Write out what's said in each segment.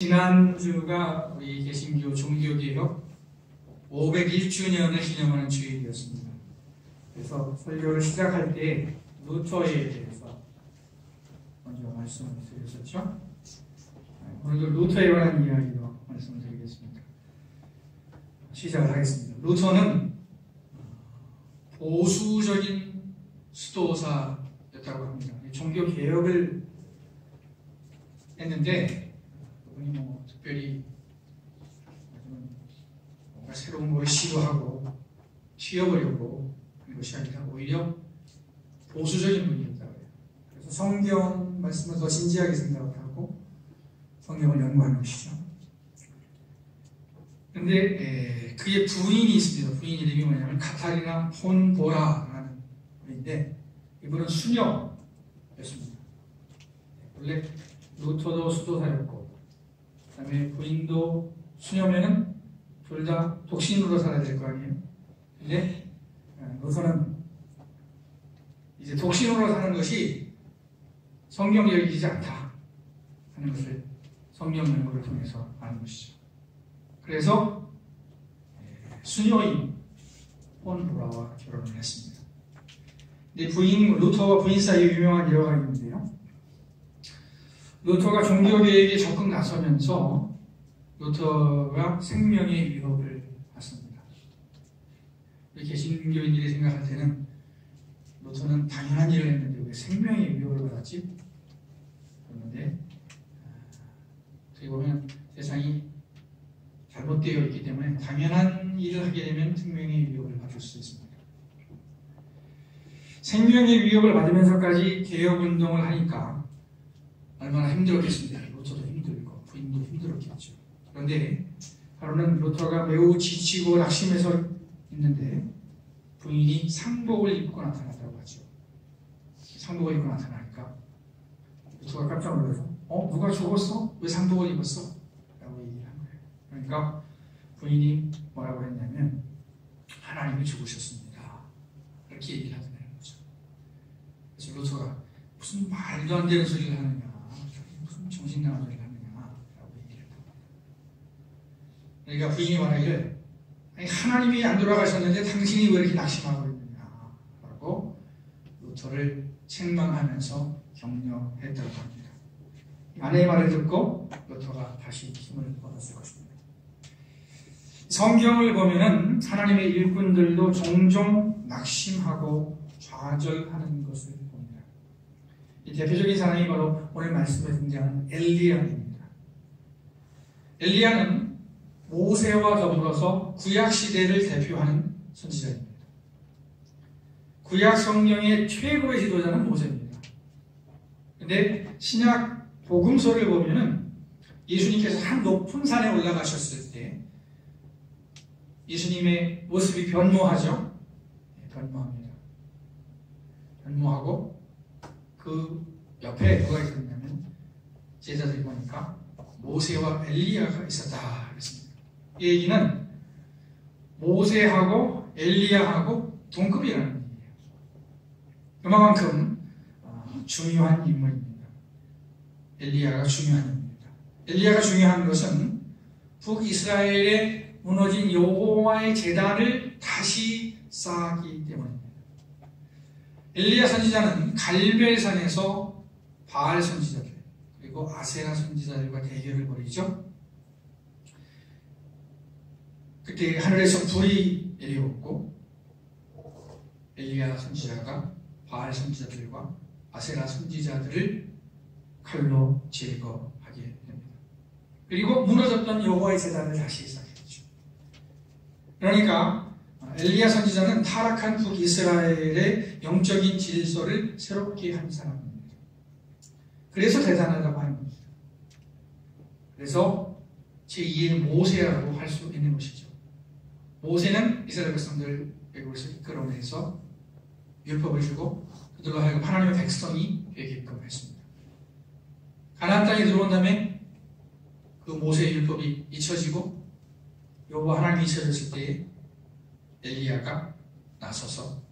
지난주가 우리 개신교 종교개혁 501주년을 기념하는 주일이었습니다. 그래서 설교를 시작할 때 루터에 대해서 먼저 말씀을 드렸었죠. 오늘도 루터에 관한 이야기로 말씀을 드리겠습니다. 시작을 하겠습니다. 루터는 보수적인 수도사였다고 합니다. 종교개혁을 했는데 그분이 특별히 뭔가 새로운 걸 시도하고 튀어보려고 하는 것이 아니라 오히려 보수적인 분이었다고 해요. 그래서 성경 말씀을 더 진지하게 생각하고 성경을 연구하는 것이죠. 그런데 그의 부인이 있습니다. 부인 이름이 뭐냐면 카타리나 폰 보라라는 분인데 이분은 수녀였습니다. 원래 루터도 수도사였고 그 다음에 부인도 수녀면은 둘 다 독신으로 살아야 될 거 아니에요. 근데 루터는 이제 독신으로 사는 것이 성경적이지 않다 하는 것을 성경 연구를 통해서 아는 것이죠. 그래서 수녀인 폰보라와 결혼을 했습니다. 근데 루터와 부인 사이에 유명한 일화가 있는데요. 루터가 종교개혁에 적극 나서면서 루터가 생명의 위협을 받습니다. 우리 개신교인들이 생각할 때는 루터는 당연한 일을 했는데 왜 생명의 위협을 받았지? 그런데 어떻게 보면 세상이 잘못되어 있기 때문에 당연한 일을 하게 되면 생명의 위협을 받을 수 있습니다. 생명의 위협을 받으면서까지 개혁운동을 하니까 얼마나 힘들었겠습니까? 루터도 힘들고 부인도 힘들었겠죠. 그런데 바로는 루터가 매우 지치고 낙심해서 있는데 부인이 상복을 입고 나타났다고 하죠. 상복을 입고 나타나니까 루터가 깜짝 놀라서 누가 죽었어? 왜 상복을 입었어? 라고 얘기를 한 거예요. 그러니까 부인이 뭐라고 했냐면 하나님이 죽으셨습니다. 이렇게 얘기를 하더라는 거죠. 그래서 루터가 무슨 말도 안 되는 소리를 하느냐, 무슨 정신 나간 소리를 하느냐라고 얘기를 합니다. 그러니까 부인이 말하기를 하나님이 안 돌아가셨는데 당신이 왜 이렇게 낙심하고 있느냐라고 루터를 책망하면서 격려했다고 합니다. 아내의 말을 듣고 루터가 다시 힘을 얻었을 것입니다. 성경을 보면은 하나님의 일꾼들도 종종 낙심하고 좌절하는 것을 봅니다. 이 대표적인 사람이 바로 오늘 말씀에 등장하는 엘리야입니다. 엘리야는 모세와 더불어서 구약 시대를 대표하는 선지자입니다. 구약 성경의 최고의 지도자는 모세입니다. 그런데 신약 복음서를 보면은 예수님께서 한 높은 산에 올라가셨을 때 예수님의 모습이 변모하죠. 변모합니다. 변모하고 그 옆에 누가 있었냐면 제자들이 보니까 모세와 엘리야가 있었다 그랬습니다. 이 얘기는 모세하고 엘리야하고 동급이라는 얘기예요. 그만큼 중요한 인물입니다. 엘리야가 중요한 인물입니다. 엘리야가 중요한 것은 북이스라엘에 무너진 여호와의 제단을 다시 쌓기 때문입니다. 엘리야 선지자는 갈멜산에서 바알 선지자들 그리고 아세라 선지자들과 대결을 벌이죠. 그때 하늘에서 불이 내려오고 엘리야 선지자가 바알 선지자들과 아세라 선지자들을 칼로 제거하게 됩니다. 그리고 무너졌던 여호와의 제단을 다시 쌓겠죠. 그러니까 엘리야 선지자는 타락한 북이스라엘의 영적인 질서를 새롭게 한 사람입니다. 그래서 대단하다고 하는 겁니다. 그래서 제2의 모세라고 할 수 있는 것이죠. 모세는 이스라엘 백성들을 애굽에서 이끌어내서 율법을 주고 그들로 하여금 하나님의 백성이 되게끔 했습니다. 가나안 땅에 들어온 다음에 그 모세의 율법이 잊혀지고 여호와 하나님이 잊혀졌을 때에 엘리야가 나서서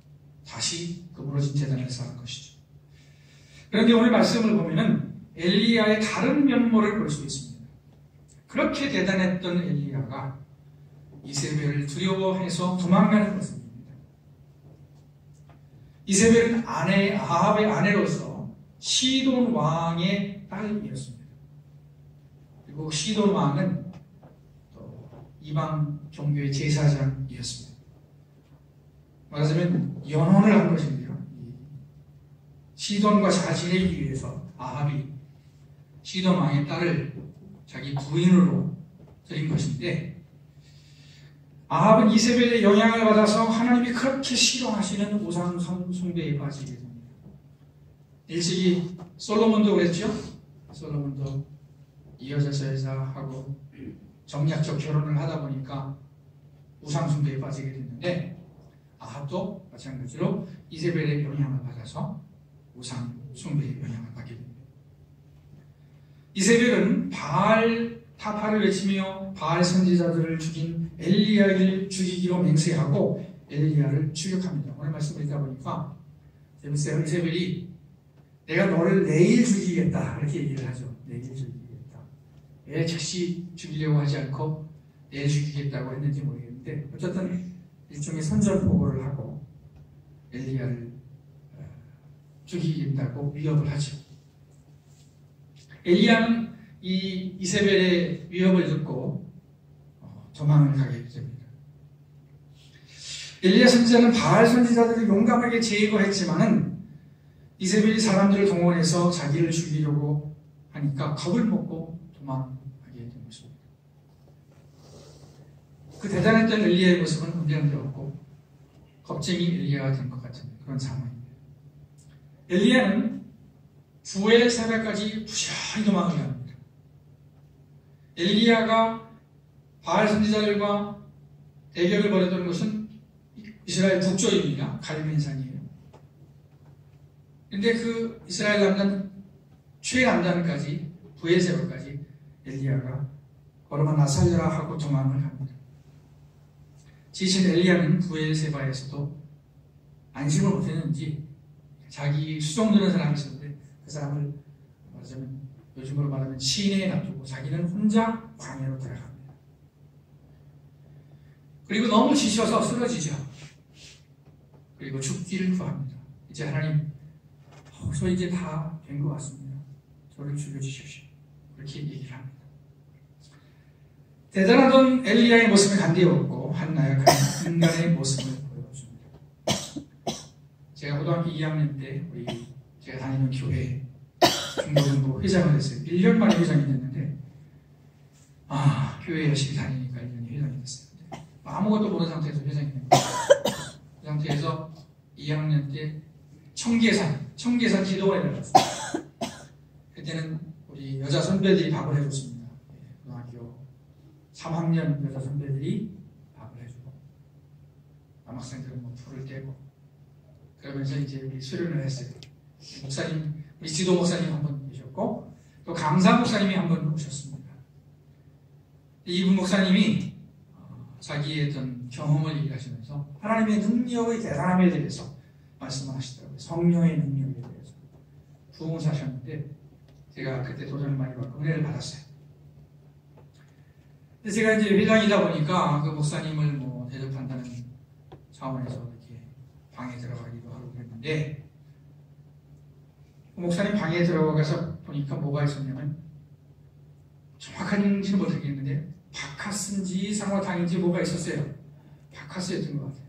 다시 그 무너진 제단을 쌓은 것이죠. 그런데 오늘 말씀을 보면은 엘리야의 다른 면모를 볼 수 있습니다. 그렇게 대단했던 엘리야가 이세벨을 두려워해서 도망가는 것입니다. 이세벨은 아합의 아내로서 시돈 왕의 딸이었습니다. 그리고 시돈 왕은 또 이방 종교의 제사장이었습니다. 말하자면 연혼을 한 것입니다. 시돈과 자신을 위해서 아합이 시돈 왕의 딸을 자기 부인으로 드린 것인데, 아합은 이세벨의 영향을 받아서 하나님이 그렇게 싫어하시는 우상 숭배에 빠지게 됩니다. 일찍이 솔로몬도 그랬죠. 솔로몬도 이 여자 저 여자하고 정략적 결혼을 하다 보니까 우상 숭배에 빠지게 됐는데, 아합도 마찬가지로 이세벨의 영향을 받아서 우상 숭배의 영향을 받게 됩니다. 이세벨은 바알 타파를 외치며 바알 선지자들을 죽인 엘리야를 죽이기로 맹세하고 엘리야를 추격합니다. 오늘 말씀 드리다 보니까 재밌어요. 이세벨이 내가 너를 내일 죽이겠다 이렇게 얘기를 하죠. 내일 죽이겠다. 왜 즉시 죽이려고 하지 않고 내일 죽이겠다고 했는지 모르겠는데, 어쨌든 일종의 선전포고를 하고 엘리야를 죽이겠다고 위협을 하죠. 엘리야는 이 이세벨의 위협을 듣고 도망을 가게 됩니다. 엘리야 선지자는 바알 선지자들을 용감하게 제거했지만은 이세벨이 사람들을 동원해서 자기를 죽이려고 하니까 겁을 먹고 도망하게 된 것입니다. 그 대단했던 엘리야의 모습은 언제나 없고 겁쟁이 엘리야가 된 것 같은 그런 상황입니다. 엘리야는 부엘 새벽까지 부지런히 도망을 합니다. 엘리야가 바알 선지자들과 대결을 벌였던 것은 이스라엘 북쪽입니다. 갈멜산이에요. 그런데 그 이스라엘 남단 최남단까지 부엘세바까지 엘리야가 걸어만 나살려라 하고 도망을 합니다. 지친 엘리야는 부엘세바에서도 안심을 못했는지 자기 수종드는 사람이 있었는데 그 사람을 말하자면 요즘으로 말하면 시내에 놔두고 자기는 혼자 광야로 들어갑니다. 그리고 너무 지쳐서 쓰러지죠. 그리고 죽기를 구합니다. 이제 하나님, 저 이제 다 된 것 같습니다. 저를 죽여주십시오. 그렇게 얘기를 합니다. 대단하던 엘리야의 모습은 간대였고 한 나약한 인간의 모습을 보여줍니다. 제가 고등학교 2학년 때 제가 다니는 교회에 중고등부 회장을 했어요. 1년 만에 회장이 됐는데, 교회 열심히 다니니까 1년이 회장이 됐어요. 아무것도 모르는 상태에서 회장이 된 거예요. 그 상태에서 2학년 때 청계산 기도원에 갔어요. 그때는 우리 여자 선배들이 밥을 해줬습니다. 고등학교 3학년 여자 선배들이 밥을 해주고 남학생들은 뭐 풀을 떼고 그러면서 이제 우리 수련을 했어요. 목사님, 우리 지도 목사님 한 분 계셨고 또 강사 목사님이 한 분 오셨습니다. 이분 목사님이 자기의 어떤 경험을 얘기하시면서 하나님의 능력의 대단함에 대해서 말씀을 하시더라고요. 성령의 능력에 대해서 부흥을 하셨는데 제가 그때 도전을 많이 받고 은혜를 받았어요. 근데 제가 이제 회장이다 보니까 그 목사님을 뭐 대접한다는 차원에서 이렇게 방에 들어가기도 하고 그랬는데, 그 목사님 방에 들어가서 보니까 뭐가 있었냐면, 정확한지는 모르겠는데 바카스인지 상어탕인지 뭐가 있었어요. 바카스였던 것 같아요.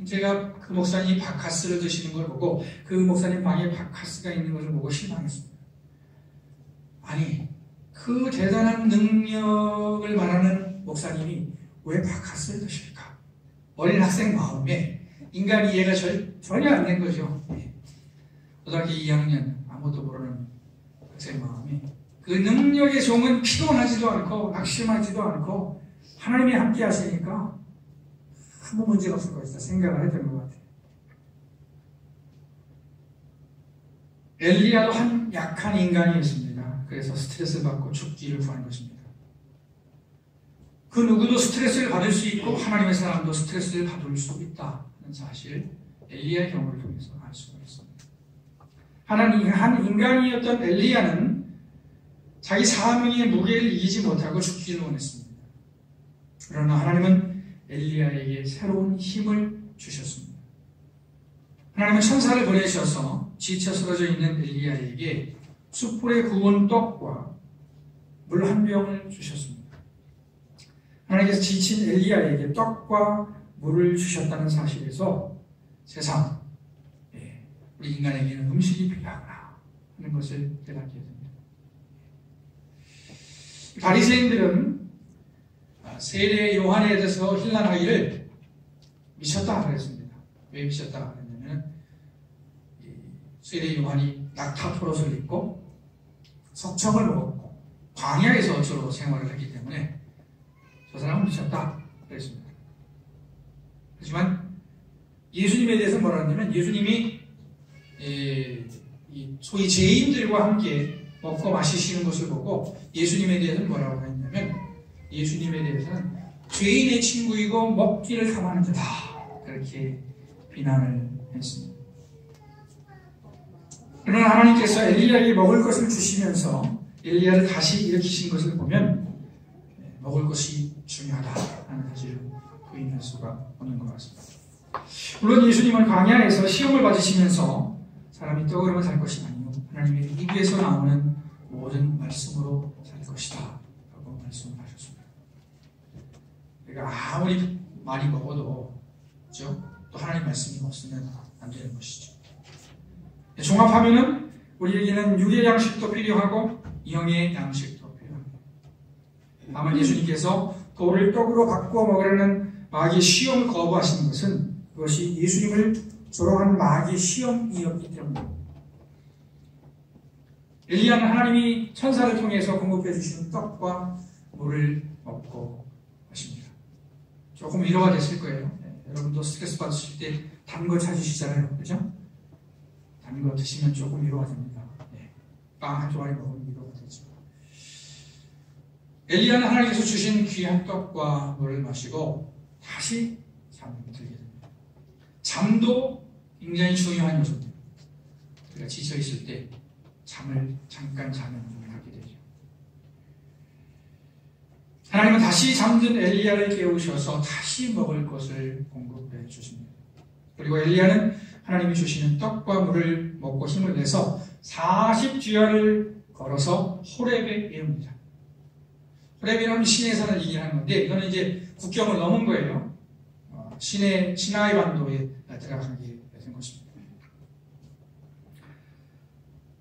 제가 그 목사님이 바카스를 드시는 걸 보고 그 목사님 방에 바카스가 있는 것을 보고 실망했습니다. 아니, 그 대단한 능력을 말하는 목사님이 왜 바카스를 드실까? 어린 학생 마음에 인간이 이해가 전혀 안 된 거죠. 고등학교 2학년 아무것도 모르는 학생 마음에 그 능력의 종은 피곤하지도 않고 낙심하지도 않고 하나님이 함께 하시니까 아무 문제가 없을 것이다 생각을 했던 것 같아요. 엘리야도 한 약한 인간이었습니다. 그래서 스트레스를 받고 죽기를 구한 것입니다. 그 누구도 스트레스를 받을 수 있고 하나님의 사람도 스트레스를 받을 수 있다는 사실, 엘리야의 경우를 통해서 알 수가 있습니다. 한 인간이었던 엘리야는 자기 사명의 무게를 이기지 못하고 죽기를 원했습니다. 그러나 하나님은 엘리야에게 새로운 힘을 주셨습니다. 하나님은 천사를 보내셔서 지쳐 쓰러져 있는 엘리야에게 숯불에 구운 떡과 물 한 병을 주셨습니다. 하나님께서 지친 엘리야에게 떡과 물을 주셨다는 사실에서 세상, 우리 인간에게는 음식이 필요하구나 하는 것을 깨닫게 됩니다. 바리새인들은 세례 요한에 대해서 힐난하기를 미쳤다 그랬습니다. 왜 미쳤다 그랬냐면 세례 요한이 낙타포롯을 입고 석청을 먹었고 광야에서 주로 생활을 했기 때문에 저 사람은 미쳤다 그랬습니다. 하지만 예수님에 대해서 뭐라 하냐면 예수님이 소위 죄인들과 함께 먹고 마시시는 것을 보고 예수님에 대해서는 뭐라고 했냐면 예수님에 대해서는 죄인의 친구이고 먹기를 탐하는 자다 그렇게 비난을 했습니다. 그러나 하나님께서 엘리야에게 먹을 것을 주시면서 엘리야를 다시 일으키신 것을 보면 먹을 것이 중요하다 하는 사실을 부인할 수가 없는 것 같습니다. 물론 예수님은 광야에서 시험을 받으시면서 사람이 떡으로만 살 것이 아니요 하나님의 입에서 나오는 모든 말씀으로 살 것이다 라고 말씀을 하셨습니다. 그러니까 아무리 많이 먹어도 그렇죠? 또 하나님 말씀이 없으면 안 되는 것이죠. 종합하면은 우리에게는 육의 양식도 필요하고 영의 양식도 필요합니다. 다만 예수님께서 돌을 떡으로 바꾸어 먹으려는 마귀의 시험을 거부하신 것은 그것이 예수님을 조롱한 마귀의 시험이었기 때문입니다. 엘리야는 하나님이 천사를 통해서 공급해 주시는 떡과 물을 먹고 마십니다. 조금 위로가 됐을 거예요. 여러분도 스트레스 받으실 때 단 거 찾으시잖아요. 그죠? 단 거 드시면 조금 위로가 됩니다. 빵 한 조각이 먹으면 위로가 되죠. 엘리야는 하나님께서 주신 귀한 떡과 물을 마시고 다시 잠에 들게 됩니다. 잠도 굉장히 중요한 요소입니다. 우리가 지쳐있을 때 잠을 잠깐 자면 하게 되죠. 하나님은 다시 잠든 엘리야를 깨우셔서 다시 먹을 것을 공급해 주십니다. 그리고 엘리야는 하나님이 주시는 떡과 물을 먹고 힘을 내서 40주야를 걸어서 호렙에 이릅니다. 호렙이라는 신의 산을 얘기하는 건데 이거는 이제 국경을 넘은 거예요. 시나이 반도에 들어가게 된 것입니다.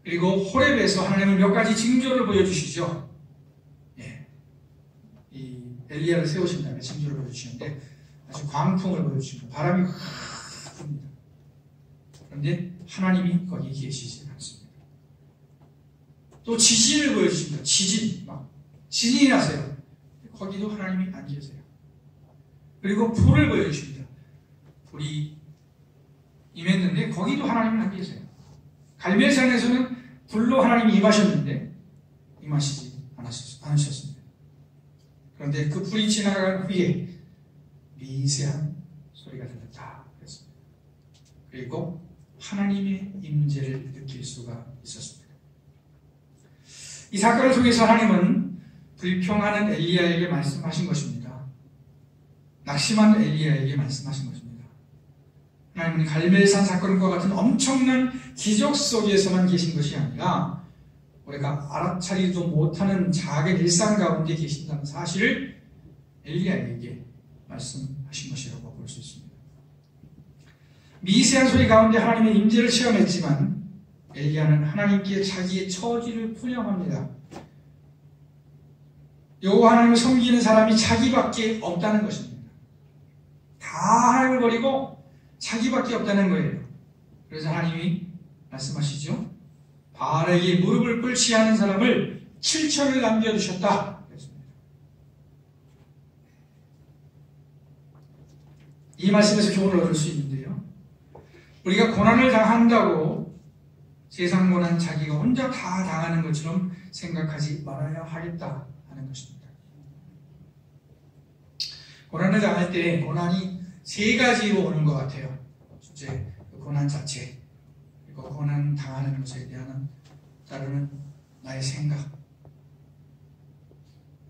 그리고 호렙에서 하나님은 몇 가지 징조를 보여주시죠. 이 엘리야를 세우신 다음에 징조를 보여주시는데 아주 광풍을 보여주십니다. 바람이 확 붑니다. 그런데 하나님이 거기 계시지 않습니다. 또 지진을 보여주십니다. 지진이 나세요. 거기도 하나님이 안 계세요. 그리고 불을 보여주십니다. 불이 임했는데 거기도 하나님은 안 계세요. 갈멜산에서는 불로 하나님이 임하셨는데 임하시지 않으셨습니다. 그런데 그 불이 지나간 후에 미세한 소리가 들렸다 그랬습니다. 그리고 하나님의 임재를 느낄 수가 있었습니다. 이 사건을 통해서 하나님은 불평하는 엘리야에게 말씀하신 것입니다. 낙심한 엘리야에게 말씀하신 것입니다. 하나님은 갈멜산 사건과 같은 엄청난 기적 속에서만 계신 것이 아니라 우리가 알아차리지도 못하는 작은 일상 가운데 계신다는 사실을 엘리야에게 말씀하신 것이라고 볼 수 있습니다. 미세한 소리 가운데 하나님의 임재를 체험했지만 엘리야는 하나님께 자기의 처지를 풀려합니다. 여호와 하나님을 섬기는 사람이 자기밖에 없다는 것입니다. 다 하나님을 버리고 자기밖에 없다는 거예요. 그래서 하나님이 말씀하시죠. 바알에게 무릎을 꿇지 않은 사람을 7천을 남겨두셨다. 그랬습니다. 이 말씀에서 교훈을 얻을 수 있는데요. 우리가 고난을 당한다고 세상 고난 자기가 혼자 다 당하는 것처럼 생각하지 말아야 하겠다 하는 것입니다. 고난을 당할 때 고난이 세 가지로 오는 것 같아요. 첫째, 고난 자체, 그리고 고난 당하는 것에 대한 따르는 나의 생각,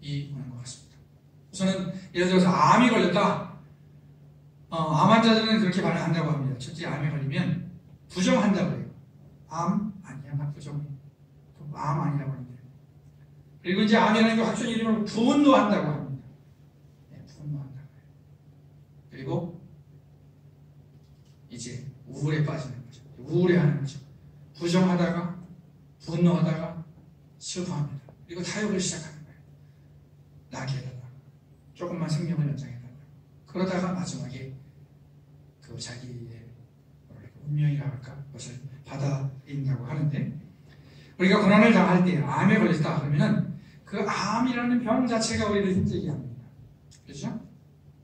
오는 것 같습니다. 우선은 예를 들어서 암이 걸렸다. 암 환자들은 그렇게 반응한다고 합니다. 첫째, 암에 걸리면 부정한다고 해요. 암 아니야, 나 부정해. 암 아니라고 합니다. 그리고 이제 암이라는 게 확실히 이름으로 분노한다고 합니다. 네, 분노한다고 해요. 그리고 이제 우울에 빠지는 거죠. 우울해하는 거죠. 부정하다가 분노하다가 슬퍼합니다. 그리고 타협을 시작하는 거예요. 나게 해달라. 조금만 생명을 연장해달라. 그러다가 마지막에 그 자기의 운명이라고 할까? 그것을 받아들인다고 하는데, 우리가 고난을 당할 때 암에 걸렸다 그러면은 그 암이라는 병 자체가 우리를 힘들게 합니다. 그렇죠?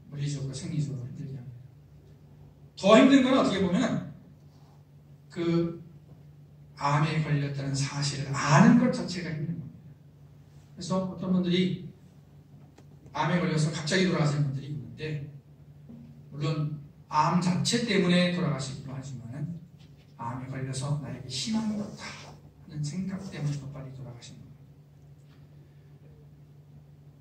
물리적으로 생리적으로 힘들게 합니다. 더 힘든 건 어떻게 보면 그 암에 걸렸다는 사실을 아는 것 자체가 힘든 겁니다. 그래서 어떤 분들이 암에 걸려서 갑자기 돌아가시는 분들이 있는데, 물론 암 자체 때문에 돌아가시기도 하지만 암에 걸려서 나에게 희망이 없다 하는 생각 때문에 더 빨리 돌아가시는 겁니다.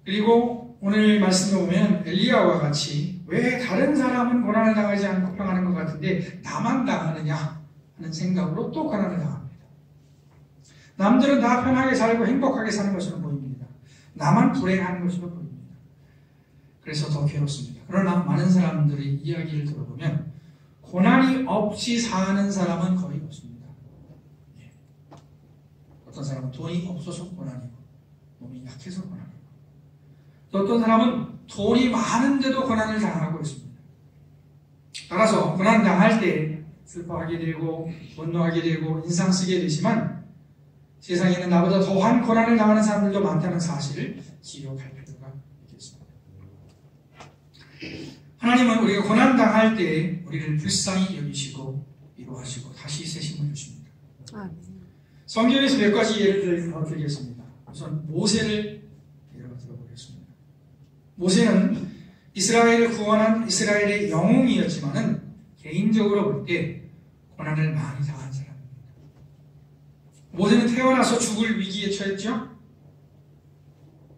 그리고 오늘 말씀에 보면 엘리야와 같이 왜 다른 사람은 고난을 당하지 않고 평안한 것 같은데 나만 당하느냐 하는 생각으로 또 고난을 당합니다. 남들은 다 편하게 살고 행복하게 사는 것으로 보입니다. 나만 불행한 것으로 보입니다. 그래서 더 괴롭습니다. 그러나 많은 사람들의 이야기를 들어보면 고난이 없이 사는 사람은 거의 없습니다. 예. 어떤 사람은 돈이 없어서 고난이고 몸이 약해서 고난이고, 또 어떤 사람은 돈이 많은데도 고난을 당하고 있습니다. 따라서 고난 당할 때 슬퍼하게 되고 분노하게 되고 인상 쓰게 되지만 세상에는 나보다 더한 고난을 당하는 사람들도 많다는 사실을 기억할 필요가 있겠습니다. 하나님은 우리가 고난 당할 때 우리를 불쌍히 여기시고 위로하시고 다시 새 힘을 주십니다. 성경에서 몇 가지 예를 들겠습니다. 우선 모세를 예로 들어보겠습니다. 모세는 이스라엘을 구원한 이스라엘의 영웅이었지만은 개인적으로 볼 때 고난을 많이 당한 사람입니다. 모세는 태어나서 죽을 위기에 처했죠.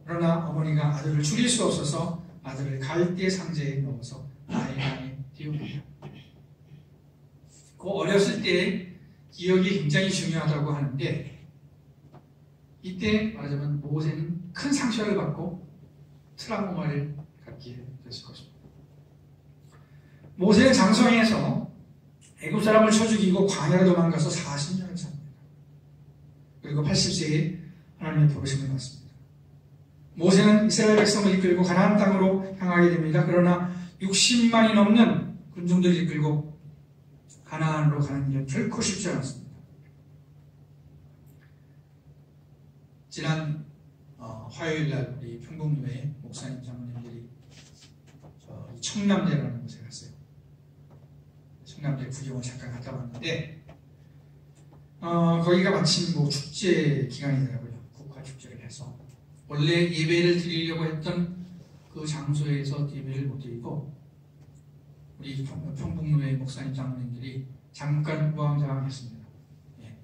그러나 어머니가 아들을 죽일 수 없어서 아들을 갈대 상자에 넣어서 나일강에 띄웁니다. 그 어렸을 때 기억이 굉장히 중요하다고 하는데, 이때 말하자면 모세는 큰 상처를 받고 트라우마를 갖게 됐을 것입니다. 모세는 장성에서 애굽 사람을 쳐 죽이고 광야로 도망가서 40년을 삽니다. 그리고 80세에 하나님의 부르심을 받습니다. 모세는 이스라엘 백성을 이끌고 가나안 땅으로 향하게 됩니다. 그러나 60만이 넘는 군중들을 이끌고 가나안으로 가는 길은 결코 쉽지 않았습니다. 지난 화요일날 우리 평곡교회 목사님 장로님들이 청남대라는 곳에 갔어요. 청남대 구경을 잠깐 갔다 왔는데 거기가 마침 뭐 축제 기간이더라고요. 국화 축제를 해서 원래 예배를 드리려고 했던 그 장소에서 예배를 못 드리고 우리 평북로의 목사님 장로님들이 잠깐 우왕좌왕했습니다. 예,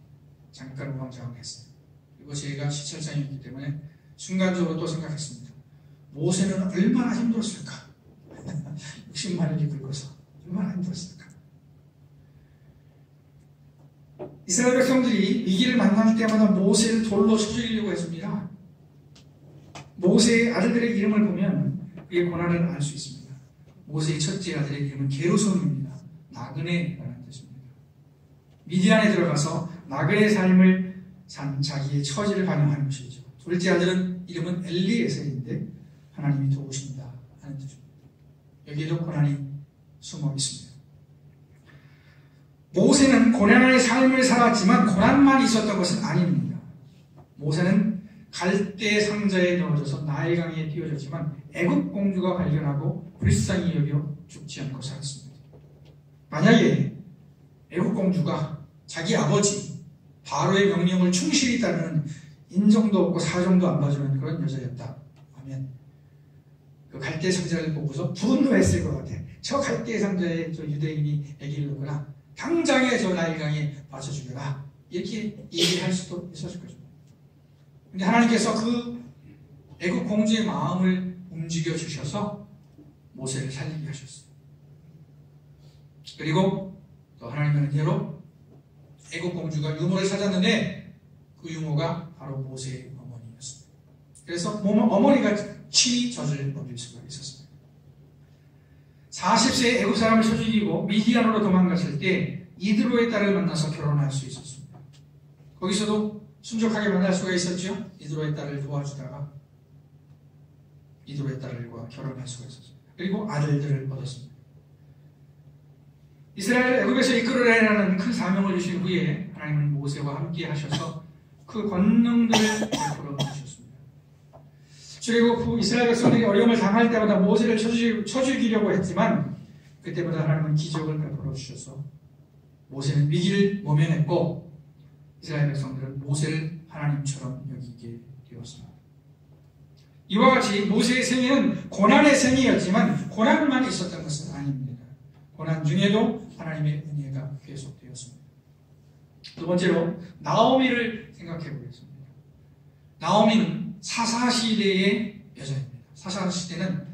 잠깐 우왕좌왕했어요. 그리고 제가 시찰장이었기 때문에 순간적으로 또 생각했습니다. 모세는 얼마나 힘들었을까? 60만을 이끌고서 얼마나 힘들었을까? 이스라엘 백성들이 위기를 만날 때마다 모세를 돌로 쳐 죽이려고 했습니다. 모세의 아들들의 이름을 보면 그의 고난을 알 수 있습니다. 모세의 첫째 아들의 이름은 게르솜입니다. 나그네라는 뜻입니다. 미디안에 들어가서 나그네의 삶을 산 자기의 처지를 반영하는 것이죠. 둘째 아들은 이름은 엘리에셀인데 하나님이 도우신다 하는 뜻입니다. 여기에도 고난이 숨어 있습니다. 모세는 고난의 삶을 살았지만 고난만 있었던 것은 아닙니다. 모세는 갈대 상자에 넣어져서 나일강에 띄워졌지만 애굽 공주가 발견하고 불쌍히 여겨 죽지 않고 살았습니다. 만약에 애굽 공주가 자기 아버지 바로의 명령을 충실히 따르는 인정도 없고 사정도 안 봐주는 그런 여자였다 하면 그 갈대 상자를 보고서 분노했을 것 같아. 저 갈대 상자에 저 유대인이 애기를 놓거나 당장에 저 나일강에 빠져 죽여라 이렇게 얘기할 수도 있었을 거죠. 근데 하나님께서 그 애국 공주의 마음을 움직여 주셔서 모세를 살리게 하셨어요. 그리고 또 하나님의 은혜로 애국 공주가 유모를 찾았는데 그 유모가 바로 모세의 어머니였습니다. 그래서 어머니가 친히 젖을 먹일 수가 있었습니다. 40세에 애국 사람을 쳐 죽이고 미디안으로 도망갔을 때 이드로의 딸을 만나서 결혼할 수 있었습니다. 거기서도 순종하게 만날 수가 있었죠. 이드로의 딸을 도와주다가 이드로의 딸과 결혼할 수가 있었습니다. 그리고 아들들을 얻었습니다. 이스라엘 애국에서 이끌어내라는 큰 사명을 주신 후에 하나님은 모세와 함께 하셔서 그 권능들을 베풀어 주셨습니다. 출애굽 후 이스라엘 백성들이 어려움을 당할 때마다 모세를 쳐 죽이려고 했지만 그때마다 하나님은 기적을 베풀어 주셔서 모세는 위기를 모면했고 이스라엘 백성들은 모세를 하나님처럼 여기게 되었습니다. 이와 같이 모세의 생애는 고난의 생이었지만 고난만 있었던 것은 아닙니다. 고난 중에도 하나님의 은혜가 계속되었습니다. 두 번째로 나오미를 생각해 보겠습니다. 나오미는 사사시대의 여자입니다. 사사시대는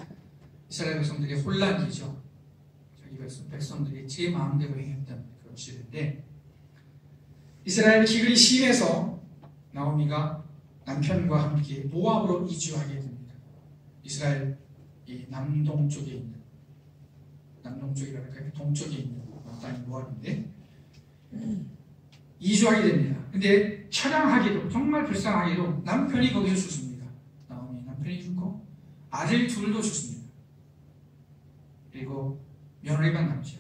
이스라엘 백성들의 혼란이죠. 자기 백성들이 제 마음대로 행했던 그런 시대인데 이스라엘 기근이 심해서 나오미가 남편과 함께 모압으로 이주하게 됩니다. 이스라엘 이 남동쪽에 있는 남동쪽이라니까 동쪽에 있는 땅이 모압인데 이주하게 됩니다. 근데 처량하게도 정말 불쌍하게도 남편이 거기서 죽습니다. 나오미 남편이 죽고 아들 둘도 죽습니다. 그리고 며느리만 남죠.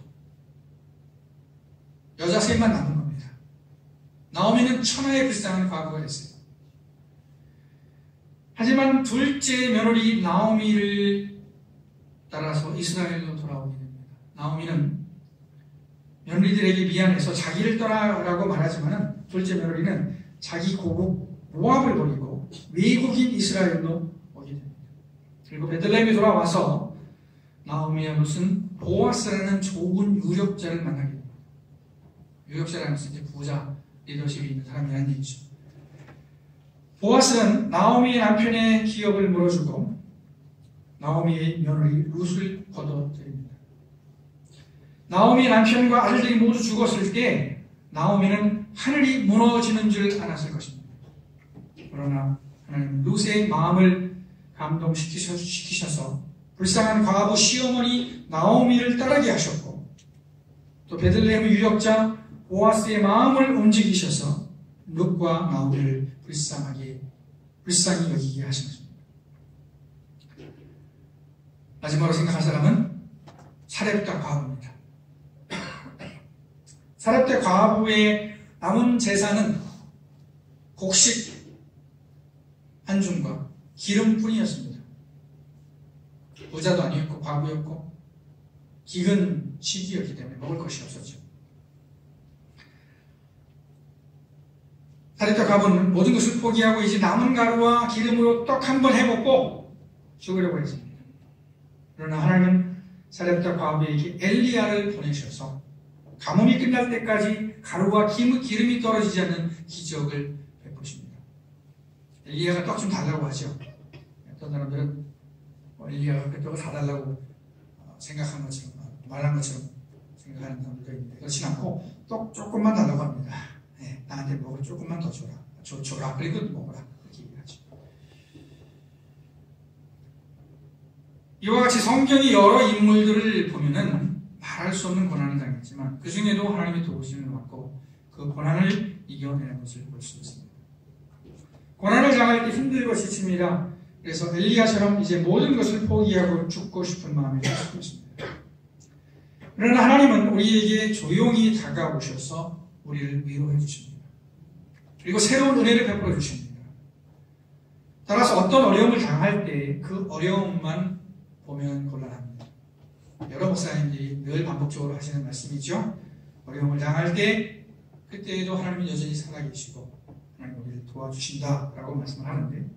여자 셋만 남은 겁니다. 나오미는 천하의 불쌍한 과거가 됐어요. 하지만 둘째 며느리 나오미를 따라서 이스라엘로 돌아오게 됩니다. 나오미는 며느리들에게 미안해서 자기를 떠나라고 말하지만 둘째 며느리는 자기 고국 모압을 버리고 외국인 이스라엘로 오게 됩니다. 그리고 베들레헴에 돌아와서 나오미와 룻은 보아스라는 좋은 유력자를 만나게 됩니다. 유력자라는 것은 이제 부자 리더십이 있는 사람이라는 얘기죠. 보아스는 나오미의 남편의 기업을 물어주고 나오미의 며느리 룻을 거둬들입니다. 나오미의 남편과 아들들이 모두 죽었을 때 나오미는 하늘이 무너지는 줄 알았을 것입니다. 그러나 하나님 룻의 마음을 감동시키셔서 불쌍한 과부 시어머니 나오미를 따르게 하셨고 또 베들레헴의 유력자 보아스의 마음을 움직이셔서 룻과 나오미를 불쌍히 여기게 하신 것입니다. 마지막으로 생각할 사람은 사렙다 과부입니다. 사렙다 과부의 남은 재산은 곡식 한 줌과 기름뿐이었습니다. 부자도 아니었고 과부였고 기근 시기였기 때문에 먹을 것이 없었죠. 사렙다 과부는 모든 것을 포기하고 이제 남은 가루와 기름으로 떡 한 번 해먹고 죽으려고 했습니다. 그러나 하나님은 사렙다 과부에게 엘리야를 보내셔서 가뭄이 끝날 때까지 가루와 기름이 떨어지지 않는 기적을 베푸십니다. 엘리야가 떡 좀 달라고 하죠. 어떤 사람들은 엘리야가 그 떡을 사달라고 생각한 것처럼 말한 것처럼 생각하는 사람들도 있는데 그렇지 않고 떡 조금만 달라고 합니다. 네, 나한테 먹을 조금만 더 줘라. 그리고 먹어라. 그렇게 얘기하죠. 이와 같이 성경의 여러 인물들을 보면은 말할 수 없는 고난을 당했지만 그 중에도 하나님의 도우심을 받고 그 고난을 이겨내는 것을 볼 수 있습니다. 고난을 당할 때 힘들고 지칩니다. 그래서 엘리야처럼 이제 모든 것을 포기하고 죽고 싶은 마음이 들 수 있습니다. 그러나 하나님은 우리에게 조용히 다가오셔서 우리를 위로해 주십니다. 그리고 새로운 은혜를 베풀어 주십니다. 따라서 어떤 어려움을 당할 때 그 어려움만 보면 곤란합니다. 여러 목사님들이 늘 반복적으로 하시는 말씀이죠. 어려움을 당할 때 그때에도 하나님은 여전히 살아계시고 하나님 우리를 도와주신다라고 말씀을 하는데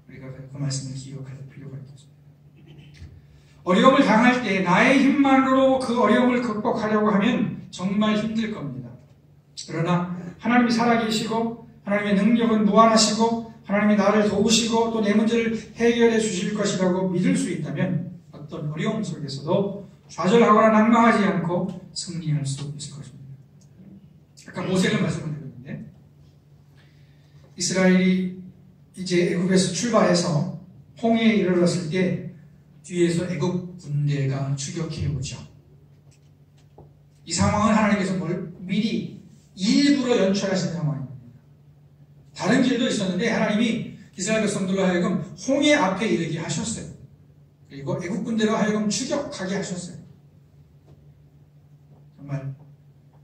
우리가 그 말씀을 기억할 필요가 있겠습니다. 어려움을 당할 때 나의 힘만으로 그 어려움을 극복하려고 하면 정말 힘들 겁니다. 그러나 하나님이 살아계시고 하나님의 능력은 무한하시고 하나님이 나를 도우시고 또 내 문제를 해결해 주실 것이라고 믿을 수 있다면 어떤 어려움 속에서도 좌절하거나 낙망하지 않고 승리할 수 있을 것입니다. 아까 모세를 말씀드렸는데 이스라엘이 이제 애굽에서 출발해서 홍해에 이르렀을 때 뒤에서 애굽 군대가 추격해 오죠. 이 상황은 하나님께서 미리 일부러 연출하신 상황입니다. 다른 길도 있었는데 하나님이 이스라엘 백성들로 하여금 홍해 앞에 이르게 하셨어요. 그리고 애국 군대로 하여금 추격하게 하셨어요. 정말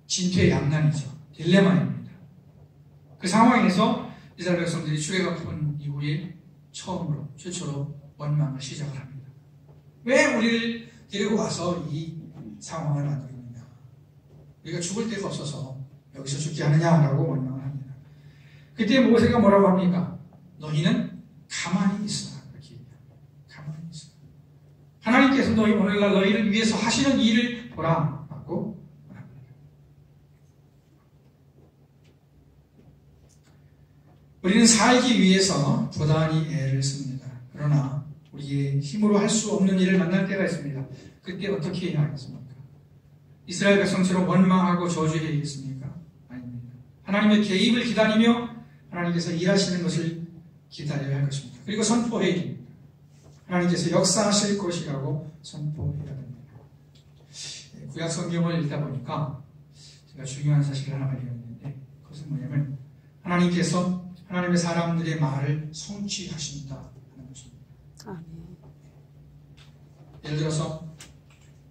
진퇴양난이죠. 딜레마입니다. 그 상황에서 이스라엘 백성들이 출애굽 한 이후에 최초로 원망을 시작을 합니다. 왜 우리를 데리고 와서 이 상황을 만들었느냐? 우리가 죽을 데가 없어서 여기서 죽게 하느냐라고 원망을 합니다. 그때 모세가 뭐라고 합니까? 너희는 가만히 있어라. 이렇게 얘기합니다. 가만히 있어라. 하나님께서 오늘날 너희를 위해서 하시는 일을 보라라고 말합니다. 우리는 살기 위해서 부단히 애를 씁니다. 그러나 우리의 힘으로 할 수 없는 일을 만날 때가 있습니다. 그때 어떻게 해야 하겠습니까? 이스라엘 백성처럼 원망하고 저주해야겠습니까? 아닙니다. 하나님의 개입을 기다리며 하나님께서 일하시는 것을 기다려야 할 것입니다. 그리고 선포해야 됩니다. 하나님께서 역사하실 것이라고 선포해야 됩니다. 구약 성경을 읽다 보니까 제가 중요한 사실을 하나 발견했는데 그것은 뭐냐면 하나님께서 하나님의 사람들의 말을 성취하신다 하는 것입니다. 예를 들어서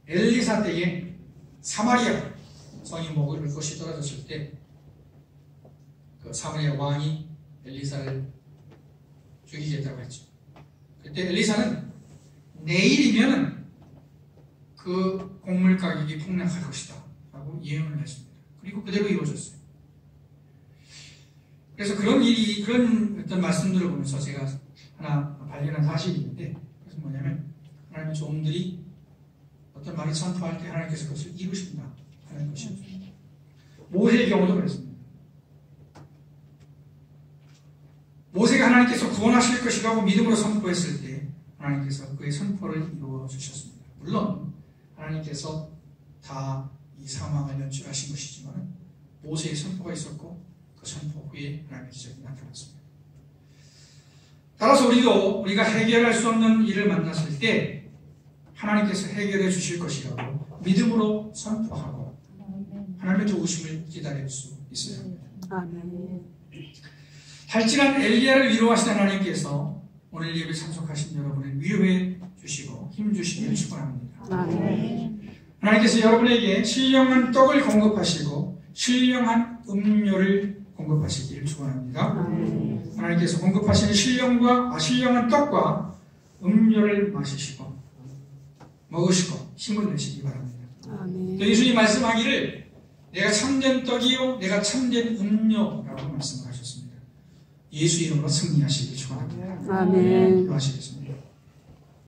엘리사 때에 사마리아 성이 먹을 것이 떨어졌을 때 그 사마리아 왕이 엘리사를 죽이겠다고 했죠. 그때 엘리사는 내일이면 그 곡물 가격이 폭락할 것이다 라고 예언을 했습니다. 그리고 그대로 이루어졌어요. 그래서 그런 어떤 말씀들을 보면서 제가 하나 발견한 사실이 있는데 그것은 뭐냐면 하나님의 종들이 어떤 말을 선포할 때 하나님께서 그것을 이루신다 하는 것입니다. 모세의 경우도 그랬습니다. 모세가 하나님께서 구원하실 것이라고 믿음으로 선포했을 때 하나님께서 그의 선포를 이루어 주셨습니다. 물론 하나님께서 다 이 상황을 연출하신 것이지만 모세의 선포가 있었고 그 선포 후에 하나님의 기적이 나타났습니다. 따라서 우리가 해결할 수 없는 일을 만났을 때 하나님께서 해결해 주실 것이라고 믿음으로 선포하고 하나님의 도우심을 기다릴 수 있어야 합니다. 탈진한 엘리야를 위로하시는 하나님께서 오늘 예배 참석하신 여러분을 위로해 주시고 힘 주시기를 축원합니다. 하나님께서 여러분에게 신령한 떡을 공급하시고 신령한 음료를 공급하시기를 축원합니다. 하나님께서 공급하시는 신령한 떡과 음료를 마시시고 먹으시고 힘을 내시기 바랍니다. 또 예수님 말씀하기를 내가 참된 떡이요 내가 참된 음료라고 말씀하셨습니다. 예수 이름으로 승리하시길 축원합니다. 아멘. 기도하시겠습니다.